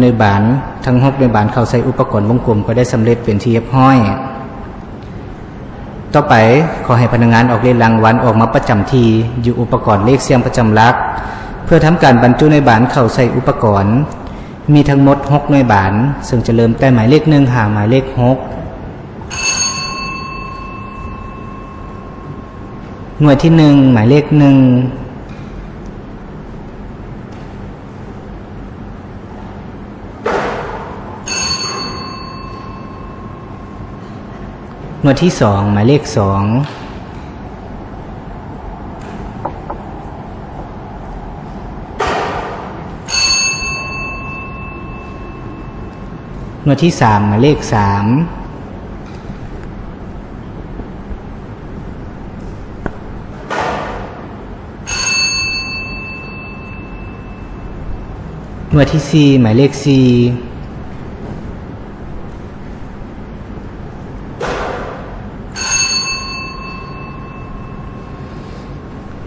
ในบานทั้ง6ในบานเข้าใส่อุปกรณ์วงกลมก็ได้สำเร็จเป็นที่เรียบร้อยต่อไปขอให้พนักงานออกเลขรางวัลออกมาประจำที่อยู่อุปกรณ์เลขเสียงประจำหลักเพื่อทำการบรรจุในบานเข้าใส่อุปกรณ์มีทั้งหมด6ในบานซึ่งจะเริ่มแต่หมายเลข1หาหมายเลข6หน่วยที่1หมายเลข1หน่วยที่2หมายเลข2หน่วยที่3หมายเลข3หน่วยที่4หมายเลข4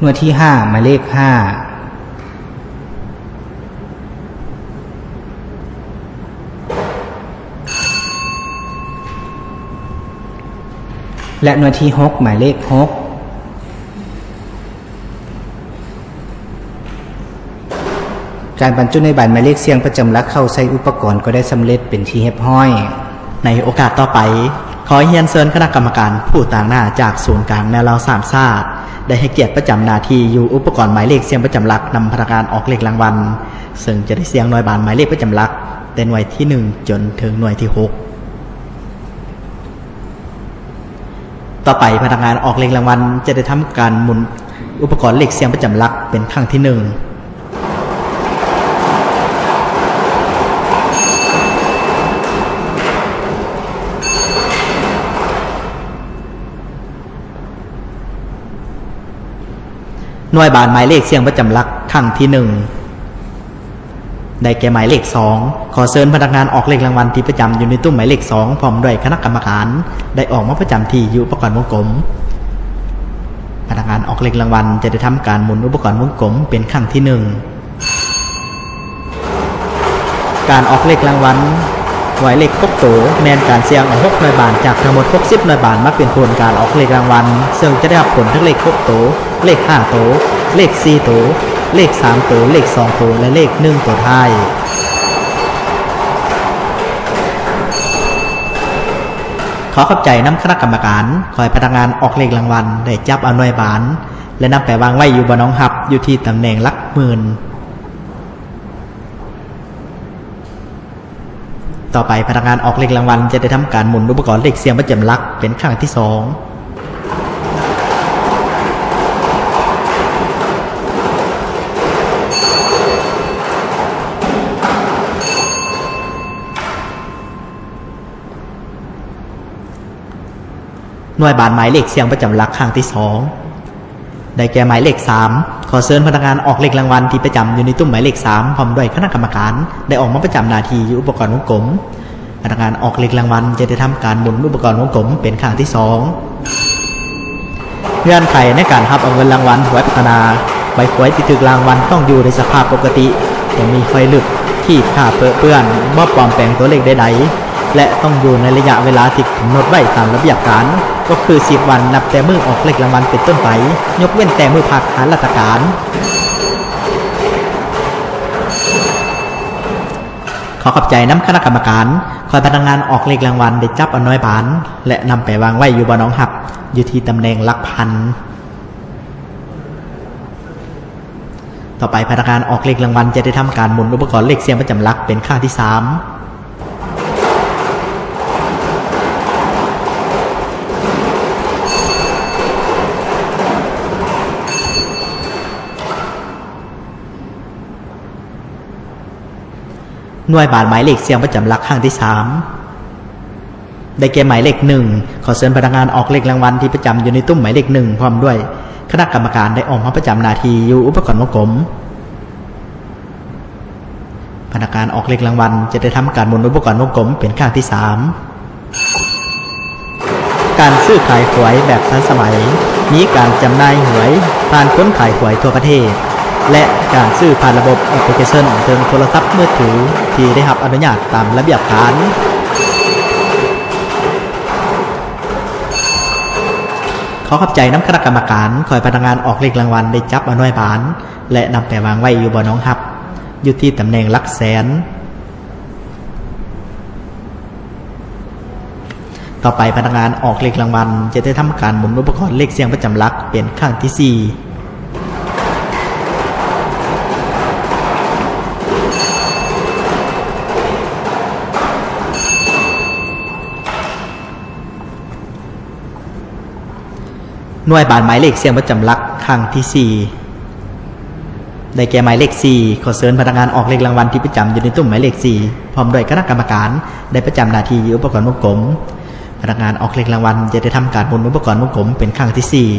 หน่วยที่5หมายเลข5และหน่วยที่6หมายเลข6การบรรจุในบัตรหมายเลขเสียงประจำหลักเข้าใส่อุปกรณ์ก็ได้สำเร็จเป็นที่เรียบร้อยในโอกาสต่อไปขอเรียนเชิญคณะกรรมการผู้ต่างหน้าจากศูนย์กลางแนวเราสามชาติได้ให้เกียรติประจำหน้าที่อยู่อุปกรณ์หมายเลขเสียงประจำหลักนำพนักงานออกเลขรางวัลซึ่งจะได้เสียงหน่วยบานหมายเลขประจำหลักแต่หน่วยที่1จนถึงหน่วยที่6ต่อไปพนักงานออกเลขรางวัลจะได้ทำการหมุนอุปกรณ์เลขเสียงประจำหลักเป็นครั้งที่1หน่วยบานหมายเลขเสียงประจำหลักครั้งที่1ได้แก่หมายเลข2ขอเชิญพนักงานออกเลขรางวัลที่ประจำอยู่ในตู้หมายเลข2พร้อมด้วยคณะกรรมการได้ออกมาประจำที่อยู่อุปกรณ์วงกลมพนักงานออกเลขรางวัลจะได้ทำการหมุนอุปกรณ์วงกลมเป็นครั้งที่1การออกเลขรางวัลหมายเลข6ตัวแมนการเสี่ยงเอา6หน่วยบานจากทั้งหมด60หน่วยบานมาเป็นผลการออกเลขรางวัลซึ่งจะได้รับผลทั้งเลข6ตัวเลข5ตัวเลข4ตัวเลข3ตัวเลข2ตัวและเลข1ตัวท้ายขอขอบใจน้ำคณะกรรมการคอยพนักงานออกเลขรางวัลได้จับเอาหน่วยบานและนำไปวางไว้อยู่บนน้องหับอยู่ที่ตำแหน่งหลักหมื่นต่อไปพนักงานออกเลขรางวัลจะได้ทำการหมุนอุปกรณ์เลขเสียงประจำหลักเป็นครั้งที่2หน่วยบานหมายเลขเสียงประจำหลักครั้งที่2ได้แก่หมายเลข3ขอเชิญพนักงานออกเลขรางวัลที่ประจำอยู่ในตู้หมายเลข3พร้อมด้วยคณะกรรมการได้ออกมาประจำหน้าที่อยู่อุปกรณ์วงกลมพนักงานออกเลขรางวัลจะได้ทำการหมุนอุปกรณ์วงกลมเป็นครั้งที่2เงื่อนไขในการรับเอาเงินรางวัลไว้พัฒนาใบหวยที่ถูกรางวัลต้องอยู่ในสภาพปกติจะมีไฟลึกขีดข่าเปื้อนบ่ปลอมแปลงตัวเลขใดๆและต้องอยู่ในระยะเวลาที่กำหนดไว้ตามระเบียบการก็คือ10วันนับแต่มือออกเลขรางวัลเป็นต้นไปยกเว้นแต่มือพักฐานราชการขอขอบใจน้ำคณะกรรมการคอยพนักงานออกเลขรางวัลได้จับเอาน้อยบานและนำไปวางไว้อยู่บนน้องหับอยู่ที่ตำแหน่งหลักพันต่อไปพนักงานออกเลขรางวัลจะได้ทำการหมุนอุปกรณ์เลขเสียงประจำหลักเป็นครั้งที่3หน่วยบานหมายเลขเสียงประจำหลักครั้งที่3ได้แก่หมายเลข1ขอเชิญพนักงานออกเลขรางวัลที่ประจำอยู่ในตู้หมายเลข1พร้อมด้วยคณะกรรมการได้ออกมาประจำหน้าที่อยู่อุปกรณ์วงกลมพนักงานออกเลขรางวัลจะได้ทำการหมุนอุปกรณ์วงกลมเป็นครั้งที่3การซื้อขายหวยแบบทันสมัยมีการจำหน่ายหวยผ่านคนขายหวยทั่วประเทศ และการซื้อผ่านระบบแอปพลิเคชันเทิงโทรศัพท์มือถือที่ได้รับอนุญาตตามระเบียบการขอขอบใจน้ำคณะกรรมการคอยพนักงานออกเลขรางวัลได้จับเอาหน่วยบานและนำไปวางไว้อยู่บนน้องฮับอยู่ที่ตำแหน่งหลักแสนต่อไปพนักงานออกเลขรางวัลจะได้ทำการหมุนอุปกรณ์เลขเสียงประจำหลักเป็นครั้งที่4หน่วยบานหมายเลขเสียงประจำหลักครั้งที่4ได้แก่หมายเลข4ขอเชิญพนักงานออกเลขรางวัลที่ประจำอยู่ในตุ่มหมายเลข4พร้อมด้วยคณะกรรมการได้ประจำหน้าที่อุปกรณ์วงกลมพนักงานออกเลขรางวัลจะได้ทำการหมุนอุปกรณ์วงกลมเป็นครั้งที่4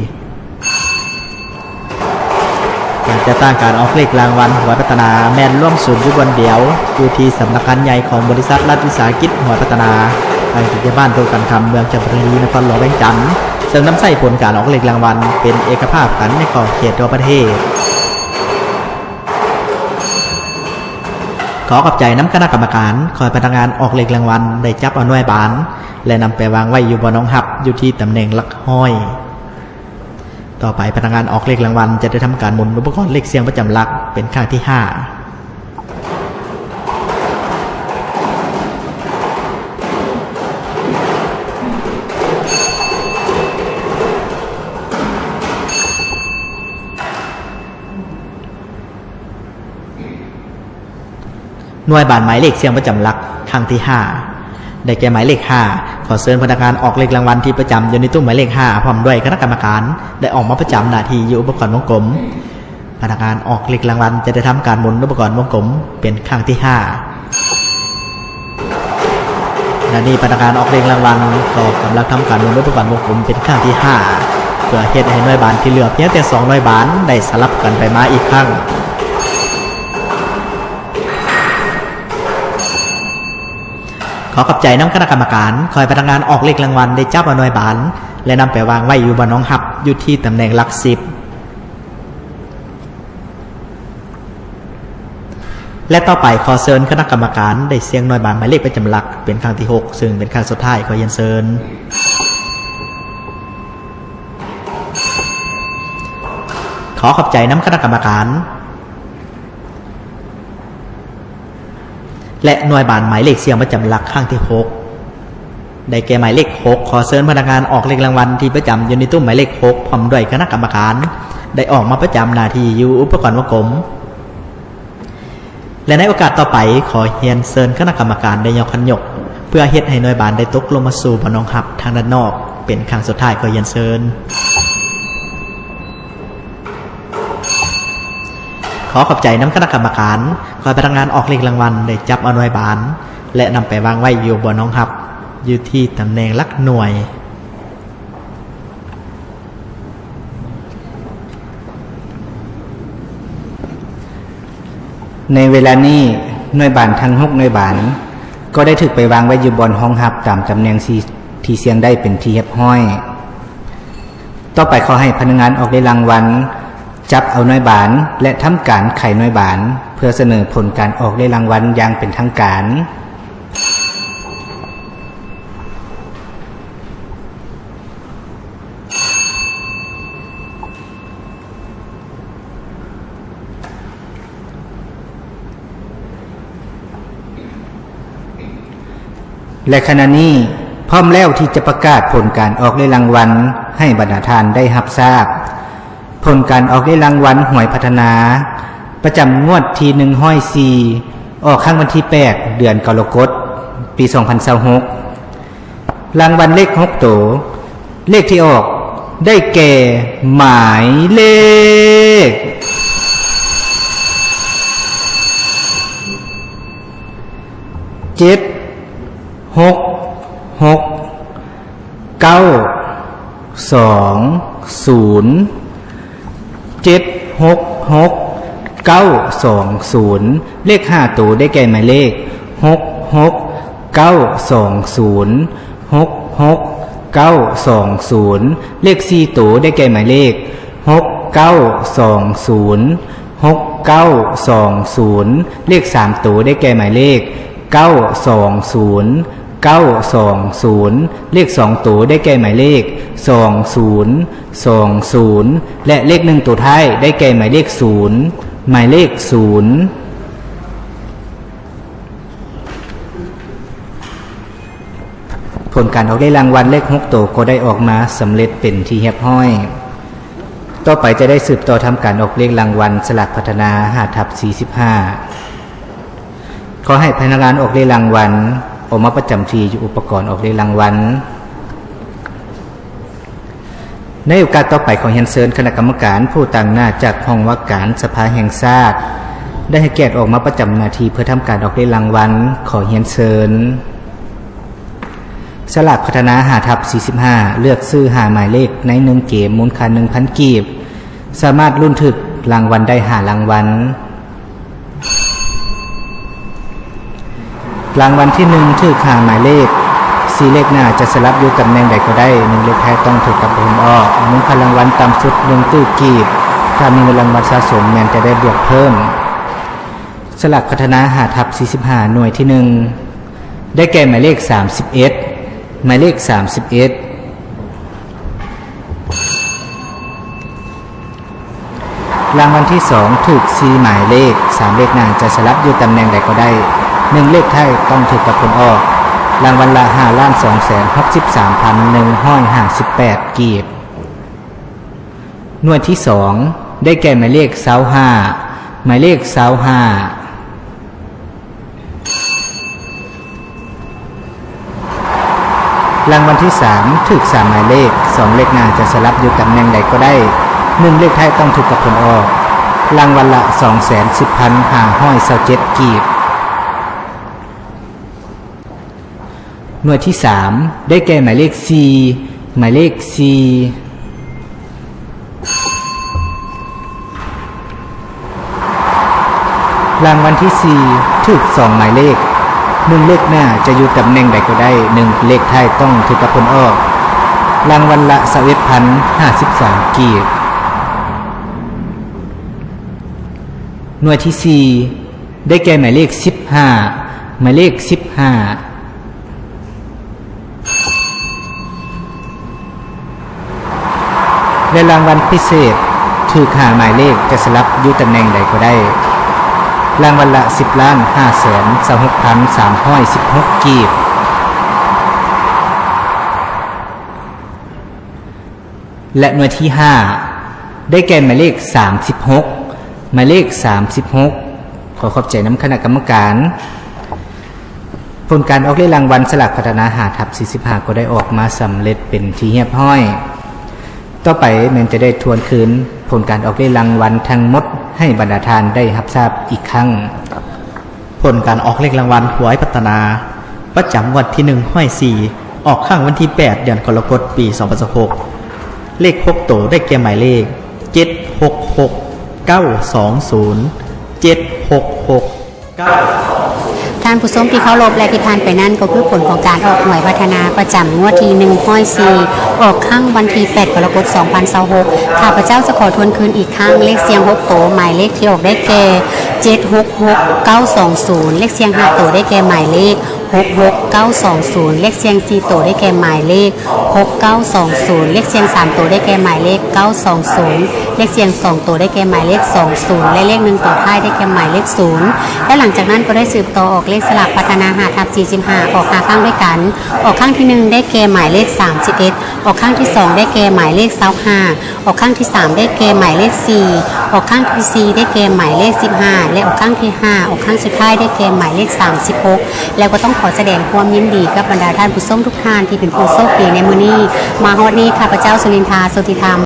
การจะตั้งการออกเลขรางวัลหวยพัฒนาแม่นร่วมศูนย์อยู่บนเดียวอยู่ที่สำนักงานใหญ่ของบริษัทรัฐวิสาหกิจหวยพัฒนาทางที่บ้านโตกันคำเมืองจันทบุรีนครหลวงแบงจันทร์ซึ่งนำใส่ผลการออกเลขรางวัลเป็นเอกภาพกันในขอบเขตทั่วประเทศขอขอบใจน้ำคณะกรรมการคอยพนักงานออกเลขรางวัลได้จับเอาหน่วยบานและนำไปวางไว้อยู่บนน้องหับอยู่ที่ตำแหน่งหลักห้อยต่อไปพนักงานออกเลขรางวัลจะได้ทำการหมุนอุปกรณ์เลขเสียงประจำหลักเป็นครั้งที่5หน่วยบานหมายเลขเสียงประจำหลักครั้งที่5ได้แก่หมายเลข5ขอเชิญพนักงานออกเลขรางวัลที่ประจำอยู่ในตู้หมายเลข5พร้อมด้วยคณะกรรมการได้ออกมาประจำหน้าที่อยู่อุปกรณ์วงกลมพนักงานออกเลขรางวัลจะได้ทำการหมุนอุปกรณ์วงกลมเป็นครั้งที่5และนี่พนักงานออกเลขรางวัลก็กำลังทำการหมุนอุปกรณ์วงกลมเป็นครั้งที่5เพื่อเฮ็ดให้หน่วยบานที่เหลือเพียงแต่2หน่วยบานได้สลับกันไปมาอีกครั้งขอขอบใจน้ำคณะกรรมการคอยพนักงานออกเลขรางวัลได้จับเอาหน่วยบานและนำไปวางไว้อยู่บนน้องหับอยู่ที่ตำแหน่งหลัก10และต่อไปขอเชิญคณะกรรมการได้เสียงหน่วยบานหมายเลขประจำหลักเป็นครั้งที่6ซึ่งเป็นครั้งสุดท้ายขอเรียนเชิญขอขอบใจน้ำคณะกรรมการและหน่วยบานหมายเลขเสียงประจำหลักครั้งที่6ได้แก่หมายเลข6ขอเชิญพนักงานออกเลขรางวัลที่ประจำอยู่ในตู้หมายเลข6พร้อมด้วยคณะกรรมการได้ออกมาประจำหน้าที่อยู่อุปกรณ์วงกลมและในโอกาสต่อไปขอเรียนเชิญคณะกรรมการได้ยกขันยกเพื่อเฮ็ดให้หน่วยบานได้ตกลงมาสู่บนน้องหับทางด้านนอกเป็นครั้งสุดท้ายขอเรียนเชิญขอขอบใจน้ำคณะกรรมการคอยพนักงานออกเลขรางวัลได้จับเอาหน่วยบานและนำไปวางไว้อยู่บนน้องหับอยู่ที่ตำแหน่งหลักหน่วยในเวลานี้หน่วยบานทั้ง6หน่วยบานก็ได้ถูกไปวางไว้อยู่บนห้องหับตามตำแหน่งที่เสียงได้เป็นที่เรียบร้อยต่อไปขอให้พนักงานออกเลขรางวัลจับเอาหน่วยบานและทำการไขหน่วยบานเพื่อเสนอผลการออกเลขรางวัลอย่างเป็นทางการและขณะนี้พร้อมแล้วที่จะประกาศผลการออกเลขรางวัลให้บรรดาท่านได้รับทราบผลการออกเลขรางวัลหวยพัฒนาประจำงวดที่104ออกข้างวันที่8เดือนกรกฎาคมปี2026รางวัลเลข6ตัวเลขที่ออกได้แก่หมายเลข7 6 6 9 2 0 7 6 6 9 2 0เลข5ตัวได้แก่หมายเลข6 6 9 2 0 6 6 9 2 0เลข4ตัวได้แก่หมายเลข6 9 2 0 6920เลข3ตัวได้แก่หมายเลข920 920เลข2ตัวได้แก่หมายเลข2020และเลข1ตัวท้ายได้แก่หมายเลข0หมายเลข0ผลการออกได้รางวัลเลข6ตัวก็ได้ออกมาสำเร็จเป็นที่เรียบร้อยต่อไปจะได้สืบต่อทำการออกเลขรางวัลสลากพัฒนา5/45ขอให้พนักงานออกเลขรางวัลออกมาประจำที่อยู่อุปกรณ์ออกเลขรางวัลในโอกาสต่อไปขอเรียนเชิญคณะกรรมการผู้ตั้งหน้าจากห้องว่าการสภาแห่งชาติได้ให้เกียรติออกมาประจำหน้าที่เพื่อทำการออกเลขรางวัลขอเรียนเชิญสลากพัฒนา5/45เลือกซื้อหมายเลขใน1เกมมูลค่า 1,000 กีบสามารถลุ้นถึกรางวัลได้5รางวัลรางวัลที่1ถึกหมายเลข4เลขหน้าจะสลับอยู่ตำแหน่งใดก็ได้1เลขท้ายต้องถูกกับผลออกมูลค่ารางวัลต่ำสุด1ตู้กีบถ้ามีเงินรางวัลสะสมแม้นจะได้บวกเพิ่มสลากพัฒนา5/45หน่วยที่1ได้แก่หมายเลข31หมายเลข31รางวัลที่2ถูก4หมายเลข3เลขหน้าจะสลับอยู่ตำแหน่งใดก็ได้1เลขท้ายต้องถูกกับผลออกรางวัลละ5,263,158 กีบหน่วยที่2ได้แก่หมายเลข25หมายเลข25รางวัลที่3ถูก3หมายเลข2เลขหน้าจะสลับอยู่ตำแหน่งใดก็ได้1เลขท้ายต้องถูกกับผลออกรางวัลละ 210,527 กีบหน่วยที่3ได้แก่หมายเลข4หมายเลข4รางวัลที่4ถูก2หมายเลข1เลขหน้าจะอยู่ตำแหน่งใดก็ได้1เลขท้ายต้องถูกกับผลออกรางวัลละ 21,053 กีบหน่วยที่4ได้แก่หมายเลข15หมายเลข15และรางวัลพิเศษถูกหมายเลขจะสลับอยู่ตำแหน่งใดก็ได้รางวัลละ 10,526,316 กีบและหน่วยที่5ได้แก่หมายเลข36หมายเลข36ขอขอบใจน้ำคณะกรรมการผลการออกเลขรางวัลสลากพัฒนา5/45ก็ได้ออกมาสำเร็จเป็นที่เรียบร้อยต่อไปแมันจะได้ทวนคืนผลการออกเลขรางวัลทั้งหมดให้บรรดาทานได้รับทราบอีกครั้งผลการออกเลขรางวัลหวยพัฒนาประจำวันที่1ห้อย4ออกข้างวันที่8เดือนกรกฎาคมปี2016เลข6ตัวได้แก่หมายเลข766 920 766 9ท่านผู้ชมที่เคารพและที่ผ่านไปนั่นก็คือผลของการออกหน่วยพัฒนาประจำงวดที่1/4ออกข้างวันที่8กรกฎาคม2026ข้าพเจ้าจะขอทวนคืนอีกครั้งเลขเสียง6ตัวหมายเลขที่ออกได้แก่766 920เลขเสียง5ตัวได้แก่หมายเลข66920เลขเสียง4ตัวได้แก่หมายเลข6920เลขเสียง3ตัวได้แก่หมายเลข920เลขเสียง2ตัวได้แก่หมายเลข20และเลข1ตัวท้ายได้แก่หมายเลข0และหลังจากนั้นก็ได้สืบต่อออกเลขสลักพัฒนา5/45ออก5ข้างด้วยกันออกข้างที่1ได้แก่หมายเลข31ออกข้างที่2ได้แก่หมายเลข25ออกข้างที่3ได้แก่หมายเลข4ออกข้างที่4ได้แก่หมายเลข15และออกข้างที่5ออกข้างสุดท้ายได้แก่หมายเลข36แล้วก็ต้องขอแสดงความยินดีกับบรรดาท่านผู้ชมทุกท่านที่เป็นผู้โชคดีในมื้อนี้มาฮอดนี้ข้าพเจ้าสุรินทราโสติธรรม